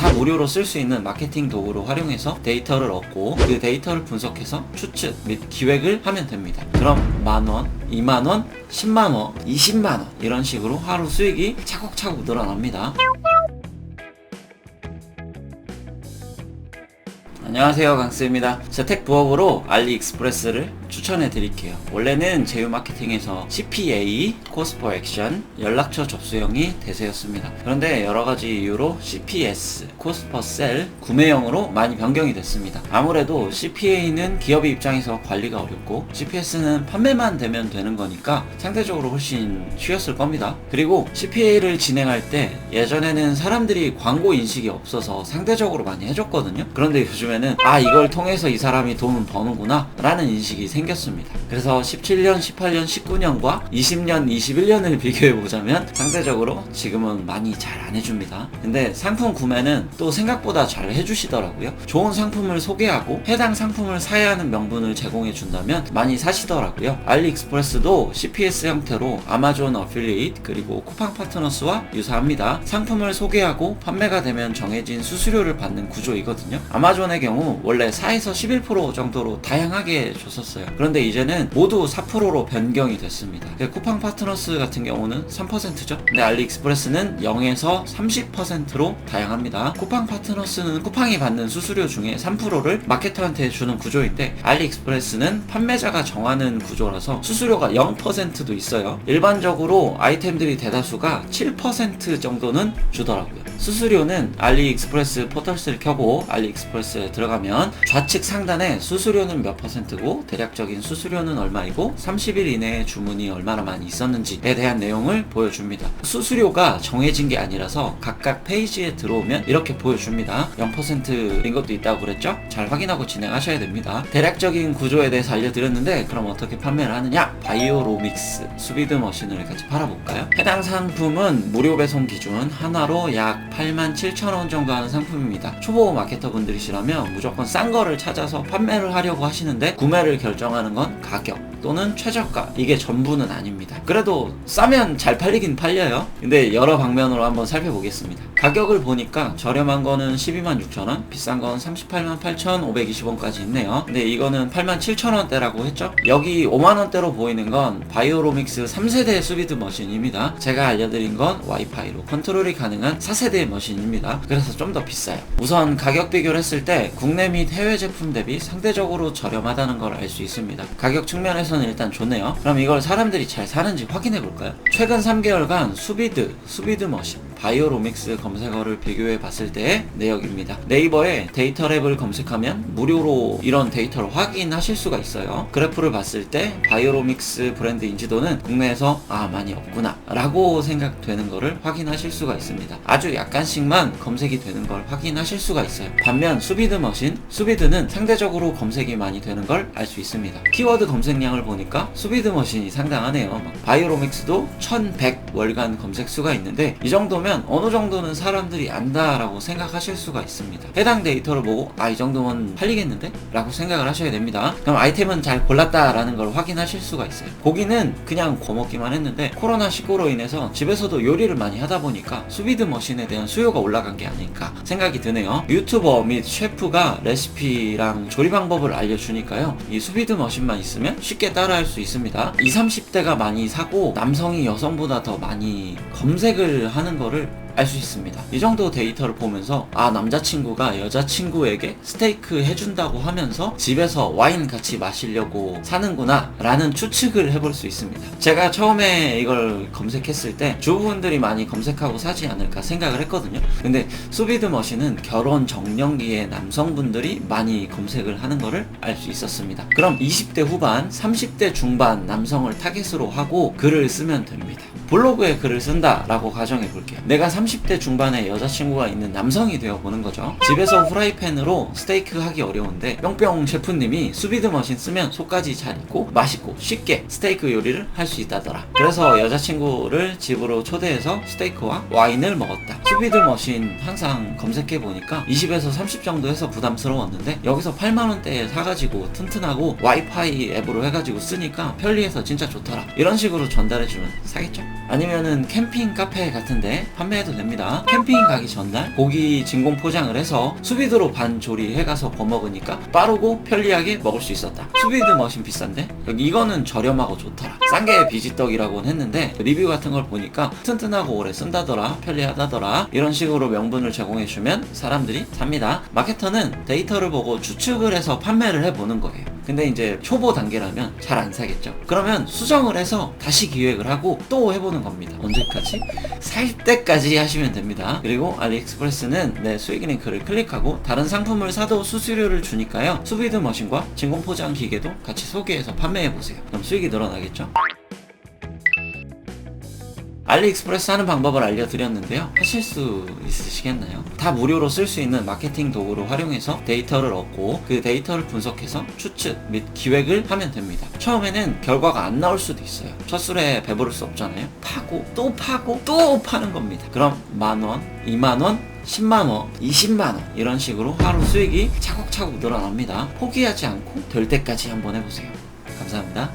다 무료로 쓸 수 있는 마케팅 도구로 활용해서 데이터를 얻고 그 데이터를 분석해서 추측 및 기획을 하면 됩니다. 그럼 만원, 2만원, 10만원, 20만원 이런 식으로 하루 수익이 차곡차곡 늘어납니다. 안녕하세요, 강스입니다. 재택 부업으로 알리익스프레스를 추천해 드릴게요. 원래는 제휴 마케팅에서 CPA, Cost per Action, 연락처 접수형이 대세였습니다. 그런데 여러가지 이유로 CPS, Cost per Sell, 구매형으로 많이 변경이 됐습니다. 아무래도 CPA는 기업의 입장에서 관리가 어렵고 CPS는 판매만 되면 되는 거니까 상대적으로 훨씬 쉬웠을 겁니다. 그리고 CPA를 진행할 때 예전에는 사람들이 광고 인식이 없어서 상대적으로 많이 해줬거든요. 그런데 요즘에는 이걸 통해서 이 사람이 돈을 버는구나 라는 인식이 생겼습니다. 그래서 17년, 18년, 19년과 20년, 21년을 비교해보자면 상대적으로 지금은 많이 잘 안 해줍니다. 근데 상품 구매는 또 생각보다 잘 해주시더라고요. 좋은 상품을 소개하고 해당 상품을 사야 하는 명분을 제공해준다면 많이 사시더라고요. 알리익스프레스도 CPS 형태로 아마존 어필리에이트 그리고 쿠팡 파트너스와 유사합니다. 상품을 소개하고 판매가 되면 정해진 수수료를 받는 구조이거든요. 아마존의 경우 원래 4에서 11% 정도로 다양하게 줬었어요. 그런데 이제는 모두 4%로 변경이 됐습니다. 쿠팡 파트너스 같은 경우는 3%죠. 근데 알리익스프레스는 0에서 30%로 다양합니다. 쿠팡 파트너스는 쿠팡이 받는 수수료 중에 3%를 마케터한테 주는 구조인데 알리익스프레스는 판매자가 정하는 구조라서 수수료가 0%도 있어요. 일반적으로 아이템들이 대다수가 7% 정도는 주더라고요. 수수료는 알리익스프레스 포털스를 켜고 알리익스프레스에 들어가면 좌측 상단에 수수료는 몇 %고 대략적인 수수료는 얼마이고 30일 이내에 주문이 얼마나 많이 있었는지에 대한 내용을 보여줍니다. 수수료가 정해진 게 아니라서 각각 페이지에 들어오면 이렇게 보여줍니다. 0%인 것도 있다고 그랬죠? 잘 확인하고 진행하셔야 됩니다. 대략적인 구조에 대해서 알려드렸는데 그럼 어떻게 판매를 하느냐? 바이오로믹스 수비드 머신을 같이 팔아볼까요? 해당 상품은 무료 배송 기준 하나로 약 87,000원 정도 하는 상품입니다. 초보 마케터 분들이시라면 무조건 싼 거를 찾아서 판매를 하려고 하시는데 구매를 결정하는 건 가격 또는 최저가 이게 전부는 아닙니다. 그래도 싸면 잘 팔리긴 팔려요. 근데 여러 방면으로 한번 살펴보겠습니다. 가격을 보니까 저렴한 거는 126,000원, 비싼 건 388,520원까지 있네요. 근데 이거는 87,000원대라고 했죠? 여기 5만원대로 보이는 건 바이오로믹스 3세대 수비드 머신입니다. 제가 알려드린 건 와이파이로 컨트롤이 가능한 4세대 머신입니다. 그래서 좀 더 비싸요. 우선 가격 비교를 했을 때 국내 및 해외 제품 대비 상대적으로 저렴하다는 걸 알 수 있습니다. 가격 측면에서는 일단 좋네요. 그럼 이걸 사람들이 잘 사는지 확인해 볼까요? 최근 3개월간 수비드 머신 바이오로믹스 검색어를 비교해 봤을 때의 내역입니다. 네이버에 데이터랩을 검색하면 무료로 이런 데이터를 확인하실 수가 있어요. 그래프를 봤을 때 바이오로믹스 브랜드 인지도는 국내에서 많이 없구나 라고 생각되는 거를 확인하실 수가 있습니다. 아주 약간씩만 검색이 되는 걸 확인하실 수가 있어요. 반면 수비드는 상대적으로 검색이 많이 되는 걸 알 수 있습니다. 키워드 검색량을 보니까 수비드 머신이 상당하네요. 바이오로믹스도 1100 월간 검색 수가 있는데 이 정도면 어느 정도는 사람들이 안다라고 생각하실 수가 있습니다. 해당 데이터를 보고 이 정도면 팔리겠는데? 라고 생각을 하셔야 됩니다. 그럼 아이템은 잘 골랐다라는 걸 확인하실 수가 있어요. 고기는 그냥 구워먹기만 했는데 코로나19로 인해서 집에서도 요리를 많이 하다 보니까 수비드 머신에 대한 수요가 올라간 게 아닐까 생각이 드네요. 유튜버 및 셰프가 레시피랑 조리 방법을 알려주니까요. 이 수비드 머신만 있으면 쉽게 따라할 수 있습니다. 20, 30대가 많이 사고 남성이 여성보다 더 많이 검색을 하는 거를 알 수 있습니다. 이 정도 데이터를 보면서 남자친구가 여자친구에게 스테이크 해준다고 하면서 집에서 와인 같이 마시려고 사는구나 라는 추측을 해볼 수 있습니다. 제가 처음에 이걸 검색했을 때 주부분들이 많이 검색하고 사지 않을까 생각을 했거든요. 근데 수비드 머신은 결혼 정년기의 남성분들이 많이 검색을 하는 거를 알 수 있었습니다. 그럼 20대 후반, 30대 중반 남성을 타겟으로 하고 글을 쓰면 됩니다. 블로그에 글을 쓴다 라고 가정해 볼게요. 내가 30대 중반에 여자친구가 있는 남성이 되어보는 거죠. 집에서 후라이팬으로 스테이크 하기 어려운데 뿅뿅 셰프님이 수비드 머신 쓰면 속까지 잘 익고 맛있고 쉽게 스테이크 요리를 할 수 있다더라. 그래서 여자친구를 집으로 초대해서 스테이크와 와인을 먹었다. 수비드 머신 항상 검색해 보니까 20에서 30 정도 해서 부담스러웠는데 여기서 8만원대에 사가지고 튼튼하고 와이파이 앱으로 해가지고 쓰니까 편리해서 진짜 좋더라. 이런 식으로 전달해주면 사겠죠? 아니면은 캠핑 카페 같은데 판매해도 됩니다. 캠핑 가기 전날 고기 진공 포장을 해서 수비드로 반 조리해가서 거먹으니까 빠르고 편리하게 먹을 수 있었다. 수비드 머신 비싼데 여기 이거는 저렴하고 좋더라. 싼 게 비지떡이라고는 했는데 리뷰 같은 걸 보니까 튼튼하고 오래 쓴다더라, 편리하다더라, 이런 식으로 명분을 제공해주면 사람들이 삽니다. 마케터는 데이터를 보고 추측을 해서 판매를 해보는 거예요. 근데 이제 초보 단계라면 잘 안 사겠죠. 그러면 수정을 해서 다시 기획을 하고 또 해보는 겁니다. 언제까지? 살 때까지 하시면 됩니다. 그리고 알리익스프레스는 내 수익 링크를 클릭하고 다른 상품을 사도 수수료를 주니까요, 수비드 머신과 진공 포장 기계도 같이 소개해서 판매해보세요. 그럼 수익이 늘어나겠죠? 알리익스프레스 하는 방법을 알려드렸는데요. 하실 수 있으시겠나요? 다 무료로 쓸 수 있는 마케팅 도구를 활용해서 데이터를 얻고 그 데이터를 분석해서 추측 및 기획을 하면 됩니다. 처음에는 결과가 안 나올 수도 있어요. 첫 술에 배부를 수 없잖아요. 파고 또 파고 또 파는 겁니다. 그럼 10,000원, 20,000원, 10만원, 20만원 이런 식으로 하루 수익이 차곡차곡 늘어납니다. 포기하지 않고 될 때까지 한번 해보세요. 감사합니다.